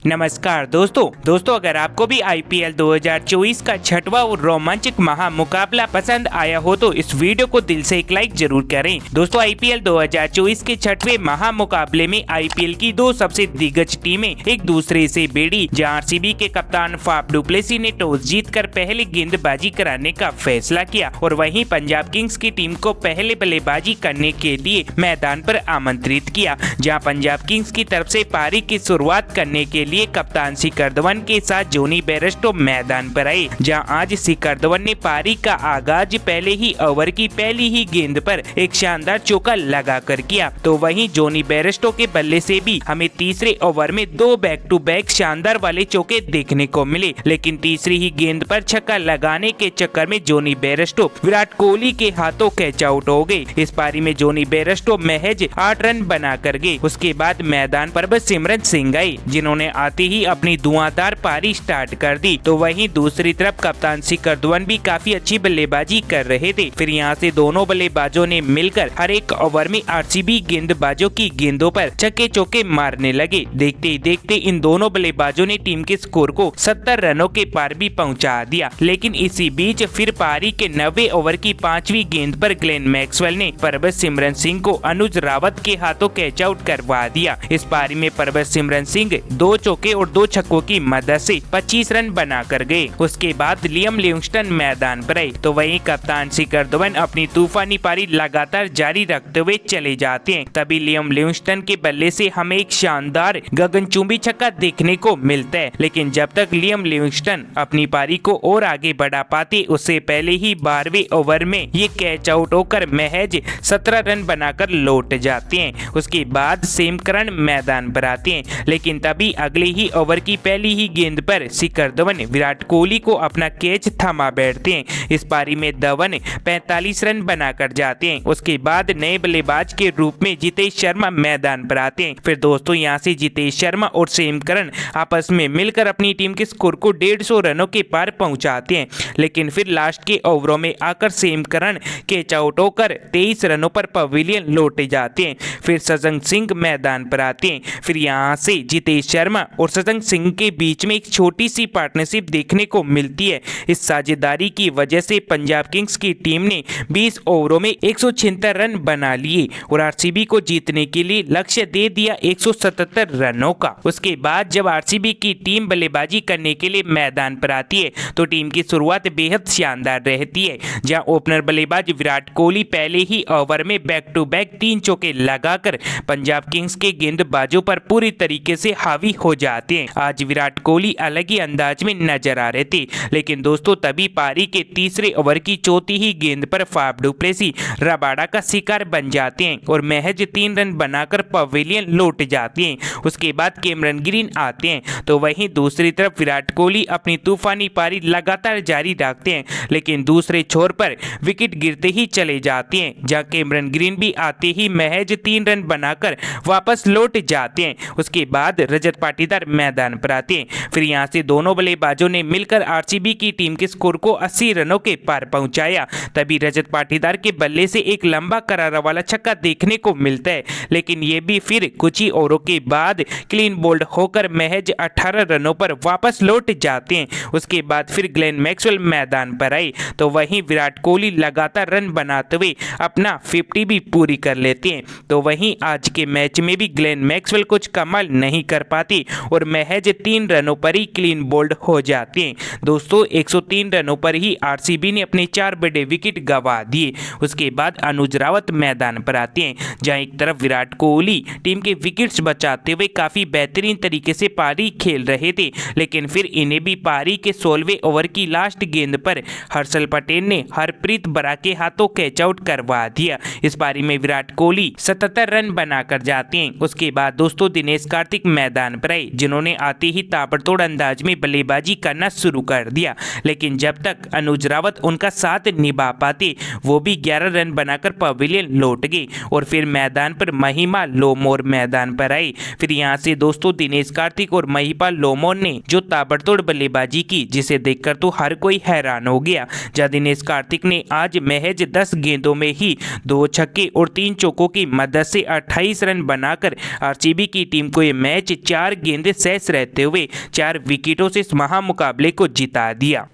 नमस्कार दोस्तों अगर आपको भी आईपीएल 2024 का छठवां और रोमांचक महामुकाबला पसंद आया हो तो इस वीडियो को दिल से एक लाइक जरूर करें। दोस्तों आईपीएल 2024 के छठवें महामुकाबले में आईपीएल की दो सबसे दिग्गज टीमें एक दूसरे से भिड़ी, जहां आरसीबी के कप्तान फाफ डु प्लेसी ने टॉस जीतकर पहले गेंदबाजी कराने का फैसला किया और वहीं पंजाब किंग्स की टीम को पहले बल्लेबाजी करने के लिए मैदान पर आमंत्रित किया, जहां पंजाब किंग्स की तरफ से पारी की शुरुआत करने के लिए कप्तान शिखर धवन के साथ जोनी बेयरस्टो मैदान पर आए। जहां आज शिखर धवन ने पारी का आगाज पहले ही ओवर की पहली ही गेंद पर एक शानदार चौका लगाकर किया, तो वहीं जोनी बेयरस्टो के बल्ले से भी हमें तीसरे ओवर में दो बैक टू बैक शानदार वाले चौके देखने को मिले, लेकिन तीसरी ही गेंद पर छक्का लगाने के चक्कर में जोनी बेयरस्टो विराट कोहली के हाथों कैच आउट हो गए। इस पारी में जोनी बेयरस्टो महज 8 रन बना कर गए। उसके बाद मैदान पर बस सिमरन सिंह आई, जिन्होंने आते ही अपनी धुआंधार पारी स्टार्ट कर दी, तो वहीं दूसरी तरफ कप्तान शिखर धवन भी काफी अच्छी बल्लेबाजी कर रहे थे। फिर यहां से दोनों बल्लेबाजों ने मिलकर हर एक ओवर में आरसीबी गेंदबाजों की गेंदों पर छक्के चौके मारने लगे। देखते ही देखते इन दोनों बल्लेबाजों ने टीम के स्कोर को 70 रनों के पार भी पहुंचा दिया, लेकिन इसी बीच फिर पारी के 90 ओवर की 5वीं गेंद पर ग्लेन मैक्सवेल ने परबत सिमरन सिंह को अनुज रावत के हाथों कैच आउट करवा दिया। इस पारी में परबत सिमरन सिंह 2 चौके और 2 छक्कों की मदद से 25 रन बना कर गए। उसके बाद लियम लिविंगस्टन मैदान पर आए, तो वहीं कप्तान शिखर धवन अपनी तूफानी पारी लगातार जारी रखते हुए चले जाते हैं। तभी लियम लिविंगस्टन के बल्ले से हमें एक शानदार गगनचुंबी छक्का देखने को मिलता है, लेकिन जब तक लियम लिविंगस्टन अपनी पारी को और आगे बढ़ा पाते उससे पहले ही 12वें ओवर में ये कैच आउट होकर महज 17 रन बनाकर लौट जाते हैं। उसके बाद सेम करन मैदान पर आते हैं, लेकिन तभी अगले ही ओवर की पहली ही गेंद पर शिखर धवन विराट कोहली को अपना कैच थमा बैठते हैं। इस पारी में धवन 45 रन बनाकर जाते हैं। उसके बाद नए बल्लेबाज के रूप में जितेश शर्मा मैदान पर आते हैं। फिर दोस्तों यहां से जितेश शर्मा और सेम करन आपस में मिलकर अपनी टीम के स्कोर को 150 रनों के पार पहुंचाते हैं, लेकिन फिर लास्ट के ओवरों में आकर सेम करन कैच आउट होकर 23 रनों पर पवेलियन लौटे जाते हैं। फिर सजन सिंह मैदान पर आते हैं। फिर यहां से जितेश शर्मा और सजन सिंह के बीच में एक छोटी सी पार्टनरशिप देखने को मिलती है। इस साझेदारी की वजह से पंजाब किंग्स की टीम ने 20 ओवरों में 176 रन बना लिए और आरसीबी को जीतने के लिए लक्ष्य दे दिया 177 रनों का। उसके बाद जब आरसीबी की टीम बल्लेबाजी करने के लिए मैदान पर आती है तो टीम की शुरुआत बेहद शानदार रहती है, जहां ओपनर बल्लेबाज विराट कोहली पहले ही ओवर में बैक टू बैक 3 चौके लगाकर पंजाब किंग्स के गेंदबाजों पर पूरी तरीके से हावी हो जाते हैं। आज विराट कोहली अलग ही अंदाज में नजर आ रहे थे, लेकिन दोस्तों तभी पारी के तीसरे ओवर की चौथी ही गेंद पर फाफ डु प्लेसी रबाड़ा का शिकार बन जाते हैं और महज 3 रन बनाकर पवेलियन लौट जाते हैं। उसके बाद कैमरन ग्रीन आते हैं, तो वहीं दूसरी तरफ विराट कोहली अपनी तूफानी पारी लगातार जारी रखते हैं, लेकिन दूसरे छोर पर विकेट गिरते ही चले जाते हैं, जहां कैमरन ग्रीन भी आते ही महज 3 रन बनाकर वापस लौट जाते हैं। उसके बाद रजत पाटीदार मैदान पर आते हैं। फिर यहां से दोनों बल्लेबाजों ने मिलकर आरसीबी की टीम के स्कोर को 80 रनों के पार पहुंचाया। तभी रजत पाटीदार के बल्ले से एक लंबा करारा वाला छक्का देखने को मिलता है, लेकिन ये भी फिर कुछ ही ओवरों के बाद क्लीन बोल्ड होकर महज 18 रनों पर वापस लौट जाते हैं। उसके बाद फिर ग्लेन मैक्सवेल मैदान पर आए, तो वहीं विराट कोहली लगातार रन बनाते हुए अपना 50 भी पूरी कर लेते हैं। तो वहीं आज के मैच में भी ग्लेन मैक्सवेल कुछ कमाल नहीं कर पाती और महज 3 रनों पर ही क्लीन बोल्ड हो जाते हैं। दोस्तों 103 रनों पर ही आरसीबी ने अपने 4 बड़े विकेट गंवा दिए। उसके बाद अनुज रावत मैदान पर आते हैं, जहां एक तरफ विराट कोहली टीम के विकेट्स बचाते हुए काफी बेहतरीन तरीके से पारी खेल रहे थे, लेकिन फिर इन्हें भी पारी के 16वें ओवर की लास्ट गेंद पर हर्षल पटेल ने हरप्रीत बरा के हाथों कैच आउट करवा दिया। इस पारी में विराट कोहली 77 रन बनाकर जाते हैं। उसके बाद दोस्तों दिनेश कार्तिक मैदान पर आए, जिन्होंने आते ही ताबड़तोड़ अंदाज में बल्लेबाजी करना शुरू कर दिया, लेकिन जब तक अनुज रावत उनका साथ निभा पाते वो भी 11 रन बनाकर पवेलियन लौट गए और फिर मैदान पर महिमा लोमोर मैदान पर आई। फिर यहां से दोस्तों दिनेश कार्तिक और महिमा लोमोर ने जो ताबड़तोड़ बल्लेबाजी की, जिसे देखकर तो हर कोई हैरान हो गया। जहां दिनेश कार्तिक ने आज महज 10 गेंदों में ही 2 छक्के और 3 चौकों की मदद से 28 रन बनाकर आरसीबी की टीम को ये मैच 4 गेंदें शेष रहते हुए 4 विकेटों से इस महामुकाबले को जिता दिया।